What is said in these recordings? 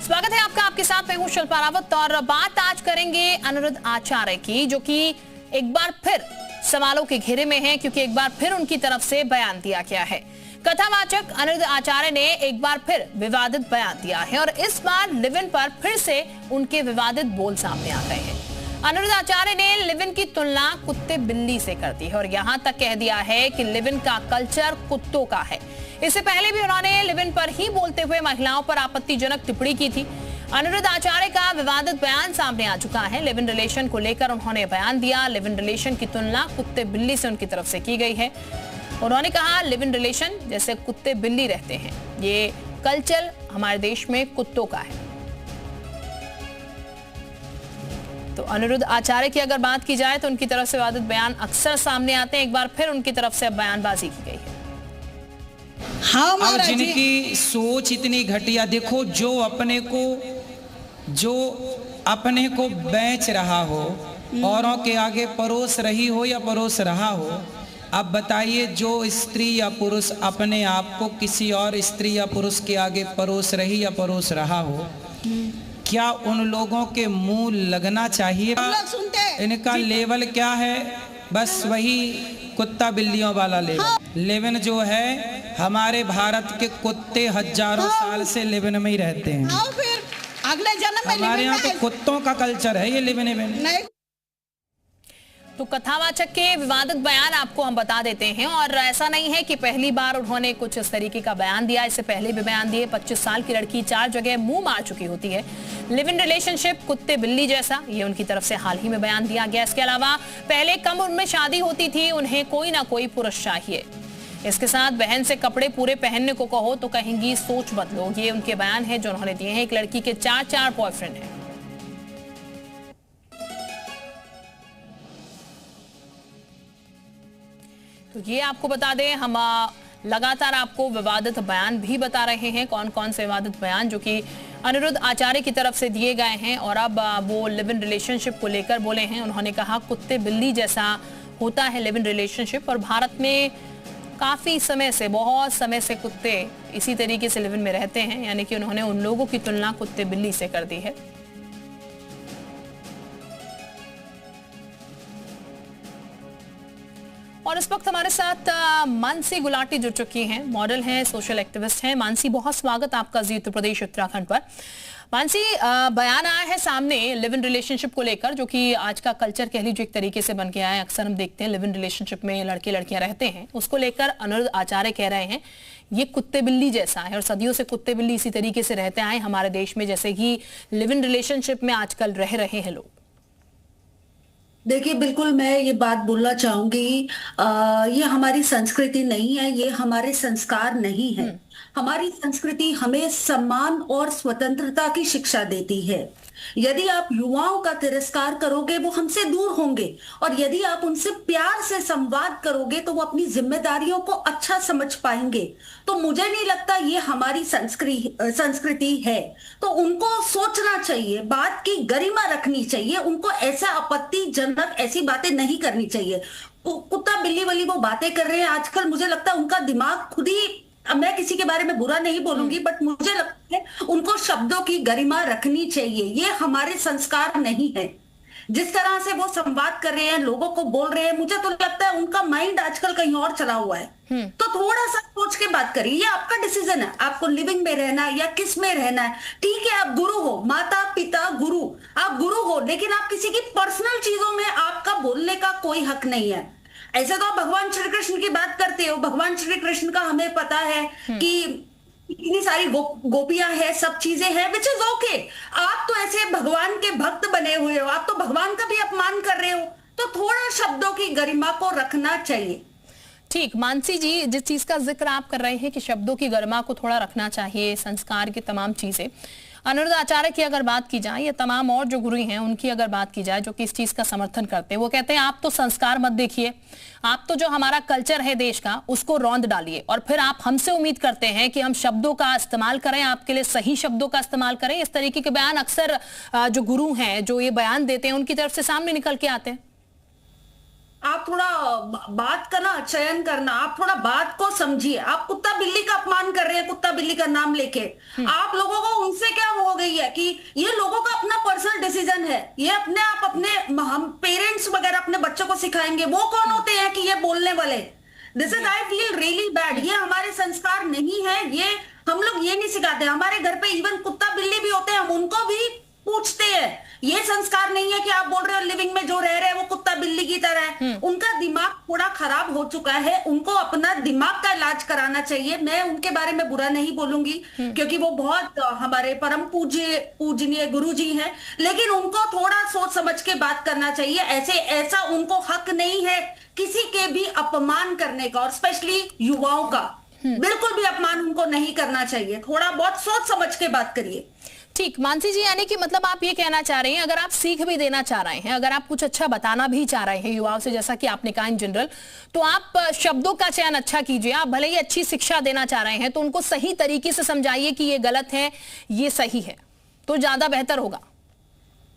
स्वागत है आपका, आपके साथ मैं हूं शिल्पा रावत और बात आज करेंगे अनिरुद्ध आचार्य की, जो कि एक बार फिर सवालों के घेरे में है क्योंकि एक बार फिर उनकी तरफ से बयान दिया गया है। कथावाचक अनिरुद्ध आचार्य ने एक बार फिर विवादित बयान दिया है और इस बार लिव इन पर फिर से उनके विवादित बोल सामने आ गए हैं। अनिरुद्ध आचार्य ने लिव इन की तुलना कुत्ते बिल्ली से कर दी है और यहां तक कह दिया है कि लिव इन का कल्चर कुत्तों का है। इससे पहले भी उन्होंने लिव इन पर ही बोलते हुए महिलाओं पर आपत्तिजनक टिप्पणी की थी। अनिरुद्ध आचार्य का विवादित बयान सामने आ चुका है। लिव इन रिलेशन को लेकर उन्होंने बयान दिया। लिव इन रिलेशन की तुलना कुत्ते बिल्ली से उनकी तरफ से की गई है। उन्होंने कहा लिव इन रिलेशन जैसे कुत्ते बिल्ली रहते हैं, ये कल्चर हमारे देश में कुत्तों का है। तो अनिरुद्ध आचार्य की अगर बात की जाए तो उनकी तरफ से विवादित बयान अक्सर सामने आते हैं। एक बार फिर उनकी तरफ से बयानबाजी की गई है। हाँ, अब जिनकी सोच इतनी घटिया, देखो जो अपने को बेच रहा हो, औरों के आगे परोस रही हो या परोस रहा हो, अब बताइए जो स्त्री या पुरुष अपने आप को किसी और स्त्री या पुरुष के आगे परोस रही या परोस रहा हो, क्या उन लोगों के मुंह लगना चाहिए? इनका लेवल क्या है? बस वही कुत्ता बिल्लियों वाला लेवल। लिव इन जो है, हमारे भारत के कुत्ते हजारों साल से लिव इन में ही रहते हैं। फिर अगले जन्म में हमारे यहाँ तो कुत्तों का कल्चर है ये लिव इन में। तो कथावाचक के विवादित बयान आपको हम बता देते हैं और ऐसा नहीं है कि पहली बार उन्होंने कुछ इस तरीके का बयान दिया, इससे पहले भी बयान दिए। 25 साल की लड़की 4 जगह मुंह मार चुकी होती है। लिव इन रिलेशनशिप कुत्ते बिल्ली जैसा, ये उनकी तरफ से हाल ही में बयान दिया गया। इसके अलावा पहले कम उम्र में शादी होती थी, उन्हें कोई ना कोई पुरुष चाहिए। इसके साथ बहन से कपड़े पूरे पहनने को कहो तो कहेंगी सोच बदलो। ये उनके बयान है जो उन्होंने दिए हैं। एक लड़की के 4 बॉयफ्रेंड हैं। तो ये आपको बता दें, हम लगातार आपको विवादित बयान भी बता रहे हैं, कौन कौन से विवादित बयान जो कि अनिरुद्ध आचार्य की तरफ से दिए गए हैं। और अब वो लिव इन रिलेशनशिप को लेकर बोले हैं। उन्होंने कहा कुत्ते बिल्ली जैसा होता है लिव इन रिलेशनशिप और भारत में काफी समय से, बहुत समय से कुत्ते इसी तरीके से लिव इन में रहते हैं, यानी कि उन्होंने उन लोगों की तुलना कुत्ते बिल्ली से कर दी है। और इस वक्त हमारे साथ मानसी गुलाटी जुड़ चुकी हैं, मॉडल हैं, सोशल एक्टिविस्ट हैं। मानसी, बहुत स्वागत आपका जी उत्तर प्रदेश उत्तराखंड पर। मानसी, बयान आया है सामने लिव इन रिलेशनशिप को लेकर, जो कि आज का कल्चर कह लीजिए एक तरीके से बन गया है। अक्सर हम देखते हैं लिव इन रिलेशनशिप में लड़के लड़कियां रहते हैं, उसको लेकर अनिरुद्ध आचार्य कह रहे हैं ये कुत्ते बिल्ली जैसा है और सदियों से कुत्ते बिल्ली इसी तरीके से रहते आए हमारे देश में, जैसे कि लिव इन रिलेशनशिप में आजकल रह रहे हैं लोग। देखिए, बिल्कुल मैं ये बात बोलना चाहूंगी, ये हमारी संस्कृति नहीं है, ये हमारे संस्कार नहीं है। हमारी संस्कृति हमें सम्मान और स्वतंत्रता की शिक्षा देती है। यदि आप युवाओं का तिरस्कार करोगे वो हमसे दूर होंगे और यदि आप उनसे प्यार से संवाद करोगे तो वो अपनी जिम्मेदारियों को अच्छा समझ पाएंगे। तो मुझे नहीं लगता ये हमारी संस्कृति है। तो उनको सोचना चाहिए, बात की गरिमा रखनी चाहिए, उनको ऐसा आपत्तिजनक ऐसी बातें नहीं करनी चाहिए। कुत्ता बिल्ली वाली वो बातें कर रहे हैं आजकल, मुझे लगता है उनका दिमाग खुद ही, मैं किसी के बारे में बुरा नहीं बोलूंगी, बट मुझे लगता है उनको शब्दों की गरिमा रखनी चाहिए। ये हमारे संस्कार नहीं है। जिस तरह से वो संवाद कर रहे हैं, लोगों को बोल रहे हैं, मुझे तो लगता है उनका माइंड आजकल कहीं और चला हुआ है। तो थोड़ा सा सोच के बात करिए। ये आपका डिसीजन है, आपको लिविंग में रहना है या किस में रहना है। ठीक है, आप गुरु हो, माता पिता गुरु, आप गुरु हो, लेकिन आप किसी की पर्सनल चीजों में आपका बोलने का कोई हक नहीं है। ऐसे तो आप भगवान श्री कृष्ण की बात करते हो। भगवान श्री कृष्ण का हमें पता है कि इतनी सारी गोपियां हैं, सब चीजें हैं, विच इज ओके। आप तो ऐसे भगवान के भक्त बने हुए हो, आप तो भगवान का भी अपमान कर रहे हो। तो थोड़ा शब्दों की गरिमा को रखना चाहिए। ठीक, मानसी जी, जिस चीज का जिक्र आप कर रहे हैं कि शब्दों की गरिमा को थोड़ा रखना चाहिए, संस्कार की तमाम चीजें, अनिरुद्ध आचार्य की अगर बात की जाए या तमाम और जो गुरु हैं उनकी अगर बात की जाए जो कि इस चीज का समर्थन करते हैं, वो कहते हैं आप तो संस्कार मत देखिए, आप तो जो हमारा कल्चर है देश का उसको रौंद डालिए और फिर आप हमसे उम्मीद करते हैं कि हम शब्दों का इस्तेमाल करें, आपके लिए सही शब्दों का इस्तेमाल करें। इस तरीके के बयान अक्सर जो गुरु हैं जो ये बयान देते हैं उनकी तरफ से सामने निकल के आते हैं। आप थोड़ा बात का ना चयन करना, आप थोड़ा बात को समझिए। आप कुत्ता बिल्ली का अपमान कर रहे हैं कुत्ता बिल्ली का नाम लेके। आप लोगों को उनसे क्या हो गई है? है, ये अपने आप अपने हम पेरेंट्स वगैरह अपने बच्चों को सिखाएंगे, वो कौन होते हैं कि ये बोलने वाले? This is I feel really bad. ये हमारे संस्कार नहीं है, ये हम लोग ये नहीं सिखाते। हमारे घर पे इवन कुत्ता बिल्ली भी होते हैं, हम उनको भी पूछते हैं। ये संस्कार नहीं है कि आप बोल रहे हो लिविंग में जो रह रहे हैं वो कुत्ता बिल्ली की तरह है। उनका दिमाग थोड़ा खराब हो चुका है, उनको अपना दिमाग का इलाज कराना चाहिए। मैं उनके बारे में बुरा नहीं बोलूंगी क्योंकि वो बहुत हमारे परम पूजनीय गुरुजी हैं, लेकिन उनको थोड़ा सोच समझ के बात करना चाहिए। ऐसा उनको हक नहीं है किसी के भी अपमान करने का, और स्पेशली युवाओं का बिल्कुल भी अपमान उनको नहीं करना चाहिए। थोड़ा बहुत सोच समझ के बात करिए। ठीक, मानसी जी, यानी कि मतलब आप ये कहना चाह रहे हैं, अगर आप सीख भी देना चाह रहे हैं, अगर आप कुछ अच्छा बताना भी चाह रहे हैं युवाओं से, जैसा कि आपने कहा इन जनरल, तो आप शब्दों का चयन अच्छा कीजिए। आप भले ही अच्छी शिक्षा देना चाह रहे हैं तो उनको सही तरीके से समझाइए कि ये गलत है, ये सही है, तो ज्यादा बेहतर होगा।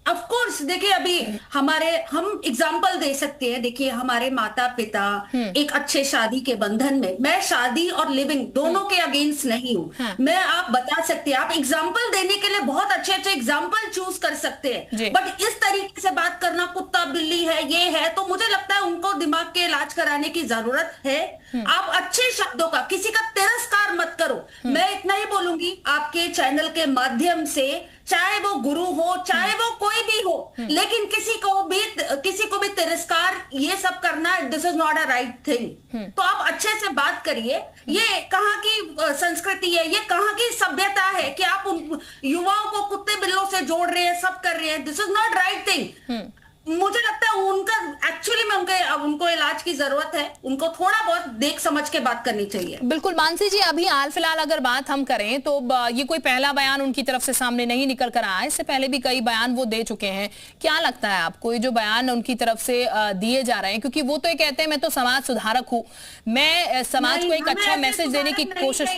ऑफ कोर्स, देखिए अभी हम एग्जाम्पल दे सकते हैं। देखिए हमारे माता पिता एक अच्छे शादी के बंधन में, मैं शादी और लिविंग दोनों के अगेंस्ट नहीं हूँ, मैं आप बता सकते हैं, आप एग्जाम्पल देने के लिए बहुत अच्छे अच्छे एग्जाम्पल चूज कर सकते हैं, बट इस तरीके से बात करना कुत्ता बिल्ली है ये है, तो मुझे लगता है उनको दिमाग के इलाज कराने की जरूरत है। आप अच्छे शब्दों का, किसी का तिरस्कार मत करो। मैं इतना ही बोलूंगी आपके चैनल के माध्यम से, चाहे वो गुरु हो चाहे वो कोई भी हो, लेकिन किसी को भी तिरस्कार ये सब करना, this is not a right thing. तो आप अच्छे से बात करिए। ये कहाँ की संस्कृति है, ये कहाँ की सभ्यता है कि आप उन युवाओं को कुत्ते बिल्लों से जोड़ रहे हैं, सब कर रहे हैं। This is not right thing. मुझे लगता है उनका एक्चुअली में उनको इलाज की जरूरत है, उनको थोड़ा बहुत देख समझ के बात करनी चाहिए। बिल्कुल मानसी जी, अभी हाल फिलहाल अगर बात हम करें तो ये कोई पहला बयान उनकी तरफ से सामने नहीं निकल कर आया, इससे पहले भी कई बयान वो दे चुके हैं। क्या लगता है आपको ये जो बयान उनकी तरफ से दिए जा रहे हैं, क्योंकि वो तो ये कहते हैं मैं तो समाज सुधारक हूँ, मैं समाज को एक अच्छा मैसेज देने की कोशिश,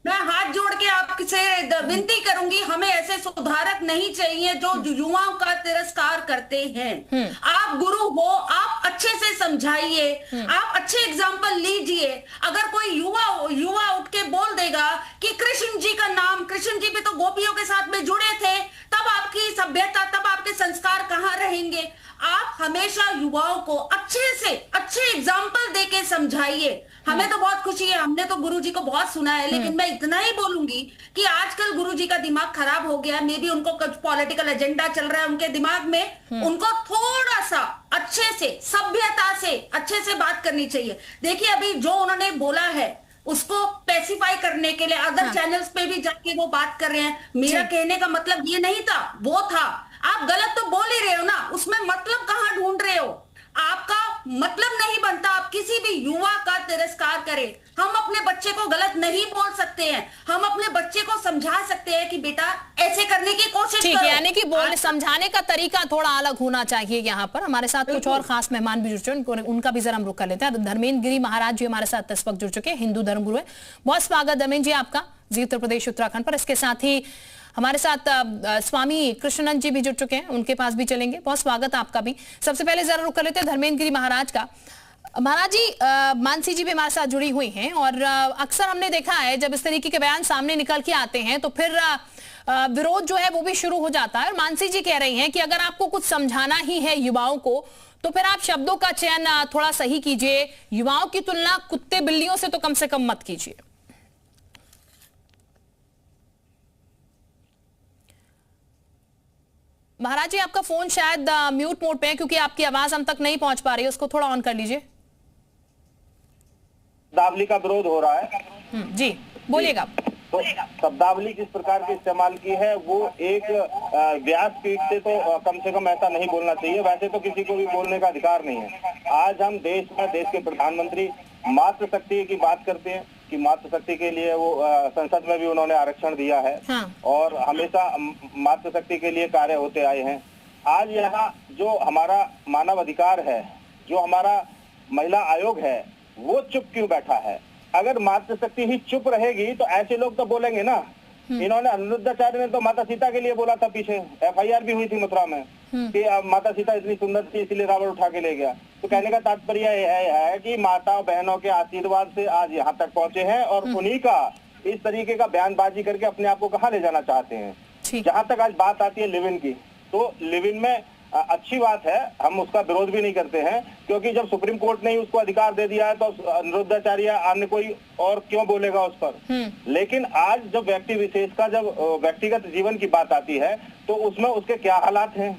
मैं हाथ जोड़ के आपसे विनती करूंगी, हमें ऐसे सुधारक नहीं चाहिए जो युवाओं का तिरस्कार करते हैं। आप गुरु हो, आप अच्छे से समझाइए, आप अच्छे एग्जाम्पल लीजिए। अगर कोई युवा उठ के बोल देगा कि कृष्ण जी का नाम, कृष्ण जी भी तो गोपियों के साथ में जुड़े थे, तब आपकी सभ्यता, तब आपके संस्कार कहाँ रहेंगे? आप हमेशा युवाओं को अच्छे एग्जाम्पल देके समझाइए। हमें तो बहुत खुशी है, हमने तो गुरुजी को बहुत सुना है, लेकिन मैं इतना ही बोलूंगी कि आजकल गुरुजी का दिमाग खराब हो गया। मे बी उनको कुछ पॉलिटिकल एजेंडा चल रहा है उनके दिमाग में। उनको थोड़ा सा अच्छे से, सभ्यता से, अच्छे से बात करनी चाहिए। देखिए अभी जो उन्होंने बोला है उसको पेसिफाई करने के लिए अदर चैनल्स पे भी जाके वो बात कर रहे हैं। मेरा कहने का मतलब ये नहीं था, वो था। आप गलत तो बोल ही रहे हो ना, उसमें मतलब कहाँ ढूंढ रहे हो? आपका मतलब नहीं बनता आप किसी भी युवा का तिरस्कार करें। हम अपने बच्चे को गलत नहीं बोल सकते हैं, हम अपने बच्चे को समझा सकते हैं कि बेटा ऐसे करने की कोशिश करो। यानी कि बोलने समझाने का तरीका थोड़ा अलग होना चाहिए। यहाँ पर हमारे साथ कुछ और खास मेहमान भी जुड़ चुके हैं, उनका भी जरा हम रुख कर लेते हैं। धर्मेंद्र गिरी महाराज जी हमारे साथ इस वक्त जुड़ चुके हैं, हिंदू धर्मगुरु है। बहुत स्वागत धर्मेंद्र जी आपका जी उत्तर प्रदेश उत्तराखंड पर। इसके साथ ही हमारे साथ स्वामी कृष्णानंद जी भी जुड़ चुके हैं, उनके पास भी चलेंगे। बहुत स्वागत आपका भी। सबसे पहले जरा रुक कर लेते हैं धर्मेंद्र गिरी महाराज का। महाराज जी, मानसी जी भी हमारे साथ जुड़ी हुई हैं और अक्सर हमने देखा है जब इस तरीके के बयान सामने निकल के आते हैं तो फिर विरोध जो है वो भी शुरू हो जाता है। और मानसी जी कह रही हैं कि अगर आपको कुछ समझाना ही है युवाओं को तो फिर आप शब्दों का चयन थोड़ा सही कीजिए, युवाओं की तुलना कुत्ते बिल्लियों से तो कम से कम मत कीजिए। महाराज जी, आपका फोन शायद म्यूट मोड पे है क्योंकि आपकी आवाज हम तक नहीं पहुंच पा रही है, उसको थोड़ा ऑन कर लीजिए। शब्दावली का विरोध हो रहा है। जी बोलिएगा। तो शब्दावली जिस प्रकार की इस्तेमाल की है वो एक व्यासपीठ से तो कम से कम ऐसा नहीं बोलना चाहिए। वैसे तो किसी को भी बोलने का अधिकार नहीं है। आज हम देश के प्रधानमंत्री मातृशक्ति की बात करते हैं कि मातृशक्ति के लिए वो संसद में भी उन्होंने आरक्षण दिया है। हाँ। और हमेशा मातृशक्ति के लिए कार्य होते आए हैं। आज यहाँ जो हमारा मानव अधिकार है, जो हमारा महिला आयोग है, वो चुप क्यों बैठा है? अगर मातृशक्ति ही चुप रहेगी तो ऐसे लोग तो बोलेंगे ना। इन्होंने अनिरुद्धाचार्य ने तो माता सीता के लिए बोला था, पीछे FIR भी हुई थी मथुरा में कि माता सीता इतनी सुंदर थी इसलिए रावण उठा के ले गया। तो कहने का तात्पर्य है कि माता बहनों के आशीर्वाद से आज यहाँ तक पहुंचे हैं और उन्हीं का इस तरीके का बयानबाजी करके अपने आप को कहाँ ले जाना चाहते हैं। जहाँ तक आज बात आती है लिव इन की, तो लिव इन में अच्छी बात है, हम उसका विरोध भी नहीं करते हैं, क्योंकि जब सुप्रीम कोर्ट ने ही उसको अधिकार दे दिया है तो अनिरुद्धाचार्य अन्य कोई और क्यों बोलेगा उस पर। लेकिन आज जब व्यक्ति विशेष का जब व्यक्तिगत जीवन की बात आती है तो उसमें उसके क्या हालात हैं।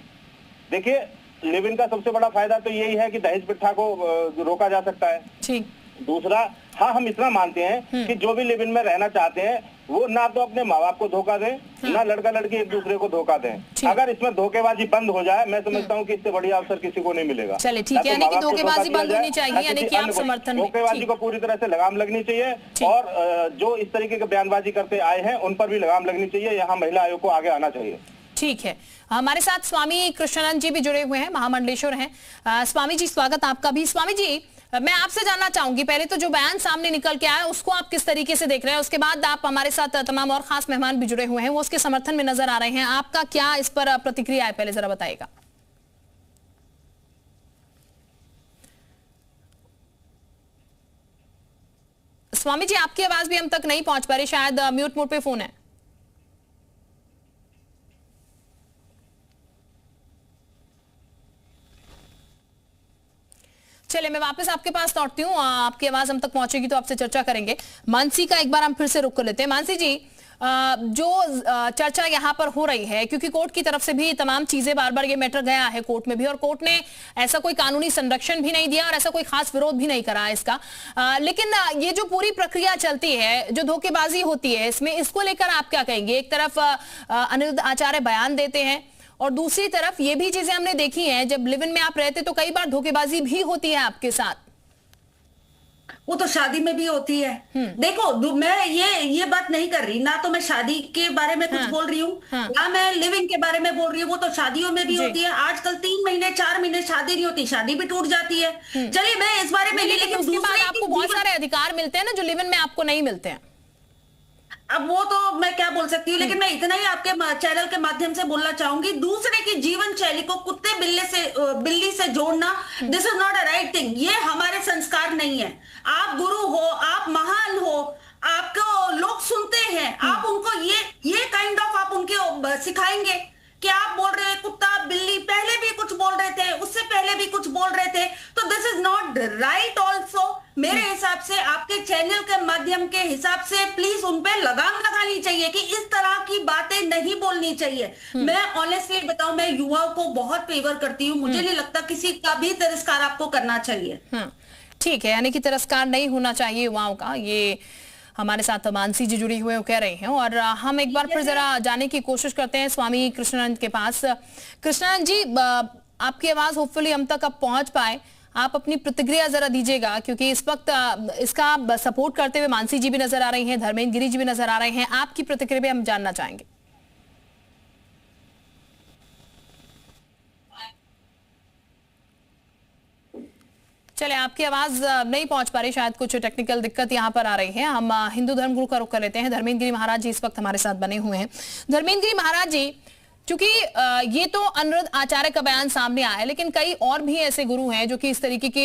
देखिए, लिव इन का सबसे बड़ा फायदा तो यही है कि दहेज प्रथा को रोका जा सकता है। दूसरा, हाँ, हम इतना मानते हैं कि जो भी लिव इन में रहना चाहते हैं वो ना तो अपने माँ बाप को धोखा दें, ना लड़का लड़की एक दूसरे को धोखा दें। अगर इसमें धोखेबाजी बंद हो जाए, मैं समझता हूँ कि इससे बढ़िया अवसर किसी को नहीं मिलेगा। चलिए ठीक है, यानी कि धोखेबाजी बंद होनी चाहिए, यानी कि आप समर्थन में। धोखेबाजी को पूरी तरह से लगाम लगनी चाहिए और जो इस तरीके की बयानबाजी करते आए हैं उन पर भी लगाम लगनी चाहिए। यहाँ महिला आयोग को आगे आना चाहिए। ठीक है, हमारे साथ स्वामी कृष्णानंद जी भी जुड़े हुए हैं, महामंडलेश्वर हैं। स्वामी जी, स्वागत आपका भी। स्वामी जी, मैं आपसे जानना चाहूंगी, पहले तो जो बयान सामने निकल के आया उसको आप किस तरीके से देख रहे हैं, उसके बाद आप हमारे साथ तमाम और खास मेहमान भी जुड़े हुए हैं, वो उसके समर्थन में नजर आ रहे हैं। आपका क्या इस पर प्रतिक्रिया है, पहले जरा बताइएगा। स्वामी जी, आपकी आवाज भी हम तक नहीं पहुंच पा रही, शायद म्यूट मोड पे फोन है। चलिए, मैं वापस आपके पास लौटती हूँ, आपकी आवाज हम तक पहुंचेगी तो आपसे चर्चा करेंगे। मानसी का एक बार हम फिर से रुक कर लेते हैं। मानसी जी, जो चर्चा यहाँ पर हो रही है, क्योंकि कोर्ट की तरफ से भी तमाम चीजें, बार बार ये मैटर गया है कोर्ट में भी, और कोर्ट ने ऐसा कोई कानूनी संरक्षण भी नहीं दिया और ऐसा कोई खास विरोध भी नहीं करा इसका, लेकिन ये जो पूरी प्रक्रिया चलती है, जो धोखेबाजी होती है इसमें, इसको लेकर आप क्या कहेंगे? एक तरफ अनिरुद्ध आचार्य बयान देते हैं और दूसरी तरफ ये भी चीजें हमने देखी हैं, जब लिव इन में आप रहते तो कई बार धोखेबाजी भी होती है आपके साथ। वो तो शादी में भी होती है। देखो, मैं ये बात नहीं कर रही, ना तो मैं शादी के बारे में कुछ बोल रही हूँ, ना मैं लिविंग के बारे में बोल रही हूँ। वो तो शादियों में भी होती है। आजकल 3 महीने 4 महीने शादी नहीं होती, शादी भी टूट जाती है। चलिए, मैं इस बारे में नहीं, लेकिन उसके बाद आपको बहुत सारे अधिकार मिलते हैं ना, जो लिव इन में आपको नहीं मिलते हैं। अब वो तो मैं क्या बोल सकती हूँ, लेकिन मैं इतना ही आपके चैनल के माध्यम से बोलना चाहूंगी, दूसरे की जीवन शैली को कुत्ते बिल्ली से जोड़ना, this is not a right thing. ये हमारे संस्कार नहीं है। आप गुरु हो, आप महान हो, आपको लोग सुनते हैं, आप उनको ये काइंड ऑफ आप उनके सिखाएंगे कि आप बोल रहे हैं कुत्ता बिल्ली, पहले भी कुछ बोल रहे थे, उससे पहले भी कुछ बोल रहे थे, तो this is not right also. मेरे हिसाब से, आपके चैनल के माध्यम के हिसाब से, प्लीज उन पे लगाम लगानी चाहिए कि इस तरह की बातें नहीं बोलनी चाहिए। मैं ऑनेस्टली बताऊं, मैं युवाओं को बहुत फेवर करती हूँ। मुझे नहीं लगता किसी का भी तिरस्कार आपको करना चाहिए। ठीक है, यानी कि तिरस्कार नहीं होना चाहिए युवाओं का, ये हमारे साथ मानसी जी जुड़ी हुए कह रहे हैं। और हम एक बार फिर जरा जाने की कोशिश करते हैं स्वामी कृष्णानंद के पास। कृष्णानंद जी, आपकी आवाज होपफुली हम तक अब पहुंच पाए, आप अपनी प्रतिक्रिया जरा दीजिएगा, क्योंकि इस वक्त इसका सपोर्ट करते हुए मानसी जी भी नजर आ रही हैं, धर्मेंद्र गिरी जी भी नजर आ रहे हैं। आपकी प्रतिक्रिया भी हम जानना चाहेंगे। चले, आपकी आवाज नहीं पहुंच पा रही, शायद कुछ टेक्निकल दिक्कत यहां पर आ रही है। हम हिंदू धर्म गुरु का रुख कर लेते हैं। धर्मेंद्र गिरी महाराज जी इस वक्त हमारे साथ बने हुए हैं। धर्मेंद्र गिरी महाराज जी, क्योंकि ये तो अनिरुद्ध आचार्य का बयान सामने आया है, लेकिन कई और भी ऐसे गुरु हैं जो कि इस तरीके के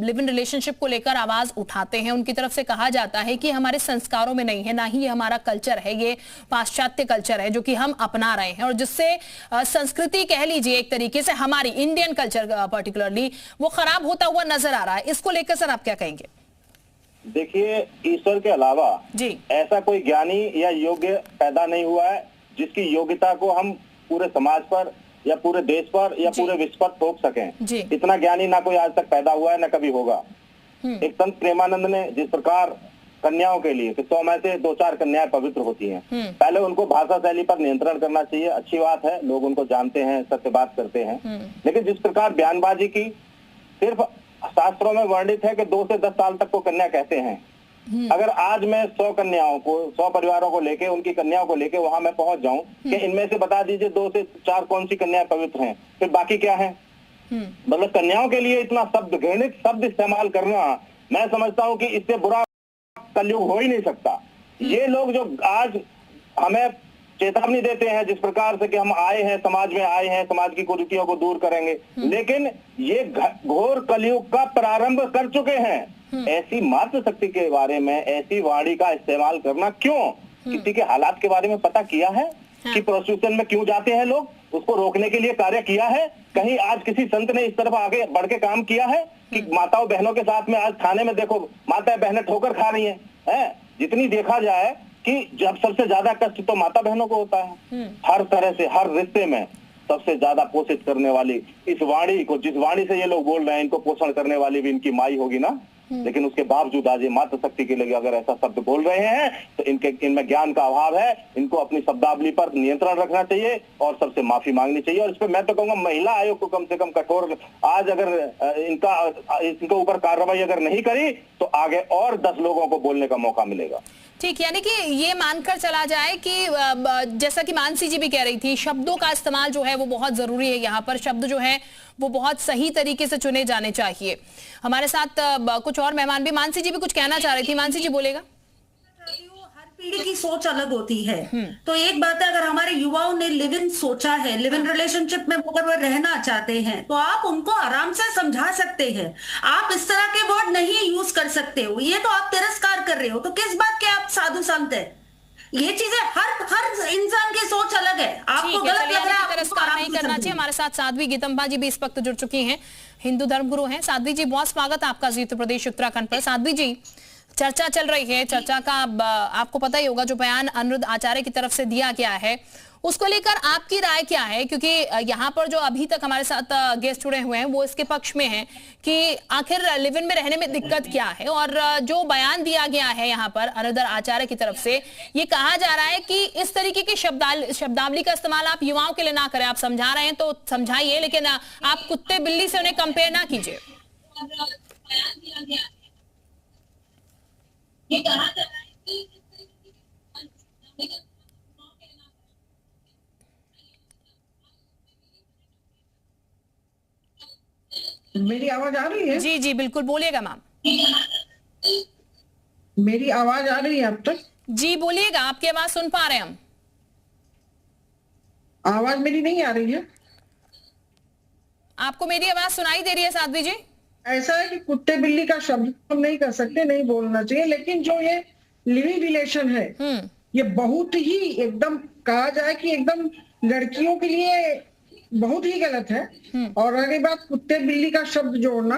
लिव इन रिलेशनशिप को लेकर आवाज उठाते हैं। उनकी तरफ से कहा जाता है कि हमारे संस्कारों में नहीं है, ना ही ये हमारा कल्चर है, ये पाश्चात्य कल्चर है जो कि हम अपना रहे हैं, और जिससे संस्कृति कह लीजिए एक तरीके से, हमारी इंडियन कल्चर पर्टिकुलरली, वो खराब होता हुआ नजर आ रहा है। इसको लेकर सर आप क्या कहेंगे? देखिए, ईश्वर के अलावा जी ऐसा कोई ज्ञानी या योग्य पैदा नहीं हुआ है जिसकी योग्यता को हम पूरे समाज पर या पूरे देश पर या पूरे विश्व पर थोप सकें। इतना ज्ञानी ना कोई आज तक पैदा हुआ है, ना कभी होगा। एक संत प्रेमानंद ने जिस प्रकार कन्याओं के लिए, 100 में से 2-4 कन्याएं पवित्र होती हैं, पहले उनको भाषा शैली पर नियंत्रण करना चाहिए। अच्छी बात है, लोग उनको जानते हैं, सत्य बात करते हैं, लेकिन जिस प्रकार बयानबाजी की, सिर्फ शास्त्रों में वर्णित है कि 2 से 10 साल तक को कन्या कहते हैं। अगर आज मैं 100 कन्याओं को, 100 परिवारों को लेके, उनकी कन्याओं को लेके वहां मैं पहुंच जाऊं कि इनमें से बता दीजिए 2 से 4 कौन सी कन्याएं पवित्र हैं, फिर बाकी क्या है? मतलब कन्याओं के लिए इतना घृणित शब्द इस्तेमाल करना, मैं समझता हूं कि इससे बुरा कलयुग हो ही नहीं सकता। ये लोग जो आज हमें चेतावनी देते हैं जिस प्रकार से कि हम आए हैं, समाज में आए हैं, समाज की कुरीतियों को दूर करेंगे, लेकिन ये घोर कलयुग का प्रारंभ कर चुके हैं। ऐसी मातृशक्ति के बारे में ऐसी वाणी का इस्तेमाल करना क्यों? किसी के हालात के बारे में पता किया है? कि प्रोस्टिट्यूशन में क्यों जाते हैं लोग, उसको रोकने के लिए कार्य किया है? कहीं आज किसी संत ने इस तरफ आगे बढ़ के काम किया है कि माताओं बहनों के साथ में आज थाने में देखो माताएं बहनें ठोकर खा रही हैं? जितनी देखा जाए कि जब सबसे ज्यादा कष्ट तो माता बहनों को होता है, हर तरह से हर रिश्ते में सबसे ज्यादा पोषित करने वाली इस वाणी को, जिस वाणी से ये लोग बोल रहे हैं, इनको पोषण करने वाली भी इनकी माई होगी ना। लेकिन उसके बावजूद आज ये मातृ शक्ति के लिए अगर ऐसा शब्द बोल रहे हैं तो इनमें ज्ञान का अभाव है। इनको अपनी शब्दावली पर नियंत्रण रखना चाहिए और सबसे माफी मांगनी चाहिए। और इस पर मैं तो कहूंगा महिला आयोग को कम से कम कठोर, आज अगर इनके ऊपर कार्रवाई अगर नहीं करी तो आगे और 10 लोगों को बोलने का मौका मिलेगा। ठीक, यानी कि ये मानकर चला जाए कि जैसा कि मानसी जी भी कह रही थी, शब्दों का इस्तेमाल जो है वो बहुत जरूरी है। यहाँ पर शब्द जो है वो बहुत सही तरीके से चुने जाने चाहिए। हमारे साथ कुछ और मेहमान भी, मानसी जी भी कुछ कहना चाह रही थी। मानसी जी बोलेगा। हर पीढ़ी की सोच अलग होती है। तो एक बात है, अगर हमारे युवाओं ने लिव इन सोचा है, लिव इन रिलेशनशिप में अगर वो रहना चाहते हैं तो आप उनको आराम से समझा सकते हैं। आप इस तरह के वर्ड नहीं यूज कर सकते हो, ये तो आप तिरस्कार कर रहे हो। तो किस बात के आप साधु संत है? ये चीजें हर इंसान की सोच अलग है। आपको गलत लग रहा है, तिरस्कार नहीं करना चाहिए। हमारे साथ साध्वी गीतम्बा जी भी इस वक्त जुड़ चुकी हैं, हिंदू धर्मगुरु हैं। साध्वी जी, बहुत स्वागत है आपका जी उत्तर प्रदेश उत्तराखंड पर। साध्वी जी, चर्चा चल रही है, चर्चा का आपको पता ही होगा जो बयान अनिरुद्ध आचार्य की तरफ से दिया गया है, उसको लेकर आपकी राय क्या है? क्योंकि यहाँ पर जो अभी तक हमारे साथ गेस्ट जुड़े हुए हैं वो इसके पक्ष में हैं कि आखिर लिव इन में रहने में दिक्कत क्या है। और जो बयान दिया गया है यहाँ पर अनिरुद्ध आचार्य की तरफ से, ये कहा जा रहा है कि इस तरीके की शब्दावली का इस्तेमाल आप युवाओं के लिए ना करें। आप समझा रहे हैं तो समझाइए, लेकिन आप कुत्ते बिल्ली से उन्हें कंपेयर ना कीजिए। ये कहा जा रहा है कि मेरी आवाज आ रही है? जी जी बिल्कुल, बोलिएगा मैम। मेरी आवाज आ रही है अब तक? जी बोलिएगा, आपकी आवाज सुन पा रहे हैं हम। आवाज मेरी नहीं आ रही है? आपको मेरी आवाज सुनाई दे रही है साध्वी जी? ऐसा है कि कुत्ते बिल्ली का शब्द हम नहीं कर सकते, नहीं बोलना चाहिए, लेकिन जो ये लिविंग रिलेशन है ये बहुत ही एकदम कहा जाए कि एकदम लड़कियों के लिए बहुत ही गलत है। और रही बात कुत्ते बिल्ली का शब्द जोड़ना,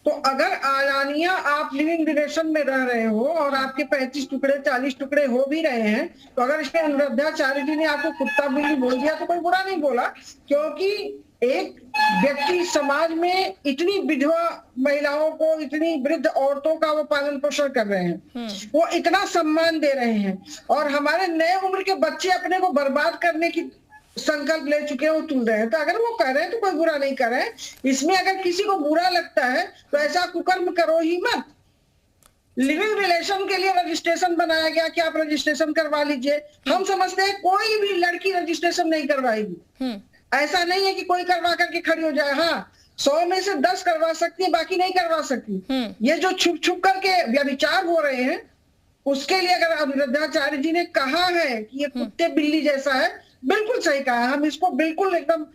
तो अगर आयानिया आप लिविंग रिलेशन में रह रहे हो और आपके 35 टुकड़े 40 टुकड़े हो भी रहे हैं, तो अगर इसमें अनिरुद्धाचार्य जी ने आपको कुत्ता बिल्ली बोल दिया तो कोई बुरा नहीं बोला। क्योंकि एक व्यक्ति समाज में इतनी विधवा महिलाओं को, इतनी वृद्ध औरतों का वो पालन पोषण कर रहे हैं, वो इतना सम्मान दे रहे हैं, और हमारे नए उम्र के बच्चे अपने को बर्बाद करने की संकल्प ले चुके हैं, वो तुल रहे हैं। तो अगर वो कर रहे हैं तो कोई बुरा नहीं कर रहे हैं। इसमें अगर किसी को बुरा लगता है तो ऐसा कुकर्म करो ही मत। लिविंग रिलेशन के लिए रजिस्ट्रेशन बनाया गया कि आप रजिस्ट्रेशन करवा लीजिए। हम समझते हैं कोई भी लड़की रजिस्ट्रेशन नहीं करवाएगी। ऐसा नहीं है कि कोई करवा करके खड़ी हो जाए। हाँ, 100 में से 10 करवा सकती है, बाकी नहीं करवा सकती। ये जो छुप छुप करके व्यभिचार हो रहे हैं, उसके लिए अगर अनिरुद्धाचार्य जी ने कहा है कि ये कुत्ते बिल्ली जैसा है, बिल्कुल सही कहा है। हम इसको बिल्कुल एकदम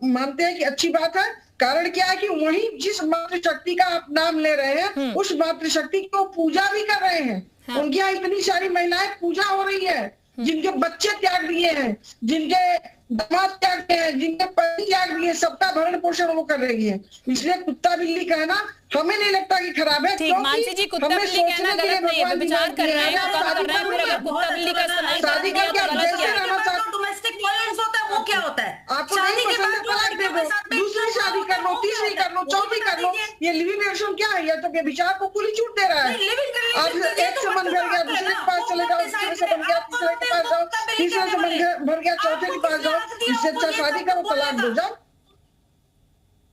मानते हैं कि अच्छी बात है। कारण क्या है कि वही जिस मातृशक्ति का आप नाम ले रहे हैं, उस मातृशक्ति की वो पूजा भी कर रहे हैं। उनके यहाँ इतनी सारी महिलाएं पूजा हो रही है, जिनके बच्चे त्याग दिए हैं, जिनके दामाद त्याग दिए हैं, जिनके पति त्याग दिए, सबका भरण पोषण वो कर रही है। इसलिए कुत्ता बिल्ली कहना हमें नहीं लगता कि खराब है। ठीक, मानसी जी, कुत्ता बिल्ली कहना गलत नहीं है, विचार कर रहे हैं, कर रहे हैं। फिर अगर कुत्ता बिल्ली का इस्तेमाल शादी कर दिया तो गलत किया है। डोमेस्टिक वायलेंस होता है, वो क्या होता है? आपको नहीं पसंद है तलाक दे दो, दूसरी शादी कर लो, तीसरी कर लो, चौथी कर लो। ये लिविंग रिलेशन क्या है? ये तो व्यभिचार को खुली छूट दे रहा है। आज एक से मन भर गया, दूसरे के पास चले जाओ, तीसरे से बन गया, तीसरे के पास जाओ, तीसरे से मन भर गया, चौथे के पास जाओ। इससे अच्छा शादी करो, तलाक दो, जाओ।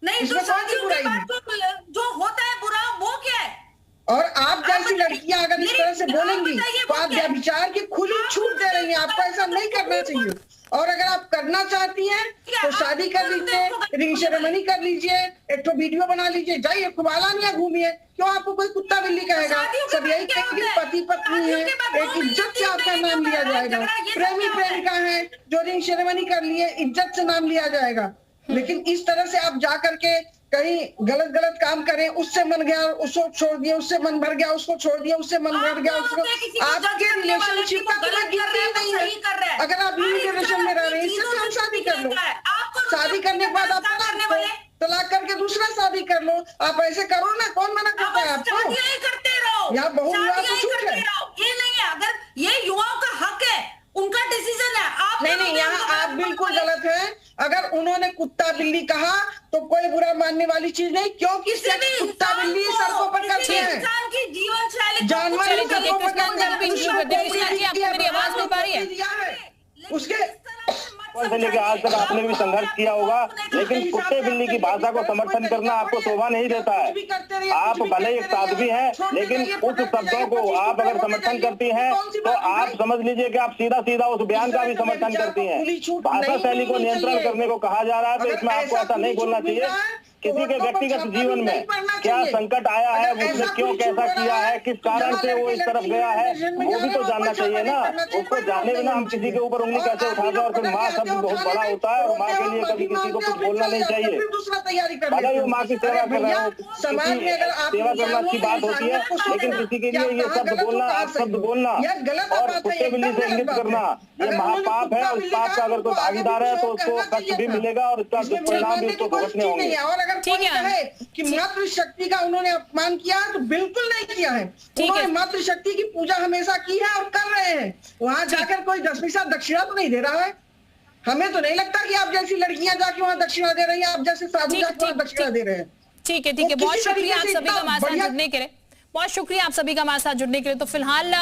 नहीं, तो शादी के बाद जो होता है बुरा, वो क्या है? और आप जैसी लड़कियां अगर इस तरह से बोलेंगी तो आप व्यभिचार की खुली छूट दे रही हैं। आपको ऐसा नहीं करना चाहिए। और अगर आप करना चाहती हैं तो शादी कर लीजिए, रिंग सेरेमनी कर लीजिए, एक तो वीडियो बना लीजिए, जाइए खूब आलानिया घूमिए। क्यों आपको कोई कुत्ता बिल्ली कहेगा? सब यही कहेंगे पति पत्नी है, एक इज्जत से आपका नाम लिया जाएगा। प्रेमी प्रेमिका है, जो रिंग सेरेमनी कर लिए, इज्जत से नाम लिया जाएगा। लेकिन इस तरह से आप जा करके कहीं गलत काम करें, उससे मन गया उसको छोड़ दिया, उससे मन भर गया उसको छोड़ दिया, उससे मन भर गया उसको। आपके रिलेशनशिप का तो नहीं है। अगर आप रिलेशन में रह रहे हैं, इससे हम शादी कर लो, शादी करने के बाद आप तलाक करके दूसरा शादी कर लो। आप ऐसे करो ना, कौन मना करता है आपको? करते रहो, यहाँ बहु विवाह तो छूट है। ये नहीं है, अगर ये युवाओं का हक है, उनका डिसीजन है। आप नहीं, यहाँ आप बिल्कुल गलत हैं। अगर उन्होंने कुत्ता बिल्ली कहा तो कोई बुरा मानने वाली चीज नहीं, क्योंकि कुत्ता बिल्ली सड़कों पर करते हैं, इंसान की जीवन शैली जानवर सड़कों पर करते हैं। मेरी आवाज नहीं पा रही है उसके से लेकर आज तक आपने भी संघर्ष किया होगा, लेकिन कुत्ते बिल्ली की भाषा को समर्थन करना आपको शोभा नहीं देता है। आप भले एक साध्वी हैं, लेकिन उस शब्दों को आप अगर समर्थन करती हैं तो आप समझ लीजिए कि आप सीधा सीधा उस बयान का भी समर्थन करती हैं। भाषा शैली को नियंत्रण करने को कहा जा रहा है, तो इसमें आपको ऐसा नहीं बोलना चाहिए। किसी के व्यक्तिगत जीवन में क्या संकट आया है, उसने क्यों कैसा किया है, किस कारण से वो इस तरफ गया है, वो भी तो जानना चाहिए ना। उसको जाने बिना हम किसी के ऊपर उंगली कैसे उठाते हैं? और फिर माँ शब्द बहुत बड़ा होता है, और माँ के लिए कभी किसी को कुछ बोलना नहीं चाहिए। भले वो माँ की सेवा कर रहे हो, सेवा करना अच्छी बात होती है, लेकिन किसी के लिए ये शब्द बोलना, आप शब्द बोलना और कुत्ते बिल्ली से इंगित करना, ये महापाप है। और इस पाप का अगर कोई भागीदार है तो उसको कष्ट भी मिलेगा और इसका दुष्परिणाम भी उसको भुगतने होंगे। कोई कहे कि मातृशक्ति का उन्होंने अपमान किया है, तो बिल्कुल नहीं किया है। उन्होंने मातृशक्ति की पूजा हमेशा की है और कर रहे हैं। वहां जाकर कोई 10 पैसा दक्षिणा तो नहीं दे रहा है। हमें तो नहीं लगता कि आप जैसी लड़कियां जाके वहां दक्षिणा दे रही हैं, आप जैसे साधु जाके वहां दक्षिणा दे रहे हैं। ठीक है, बहुत शुक्रिया आप सभी का हमारे साथ जुड़ने के लिए, बहुत शुक्रिया आप सभी का हमारे साथ जुड़ने के लिए। तो फिलहाल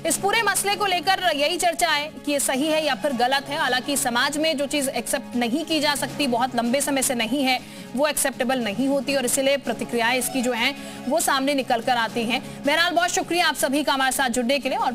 इस पूरे मसले को लेकर यही चर्चा है कि ये सही है या फिर गलत है। हालांकि समाज में जो चीज एक्सेप्ट नहीं की जा सकती, बहुत लंबे समय से नहीं है, वो एक्सेप्टेबल नहीं होती और इसलिए प्रतिक्रियाएं इसकी जो हैं वो सामने निकल कर आती हैं। बहरहाल बहुत शुक्रिया आप सभी का हमारे साथ जुड़ने के लिए। और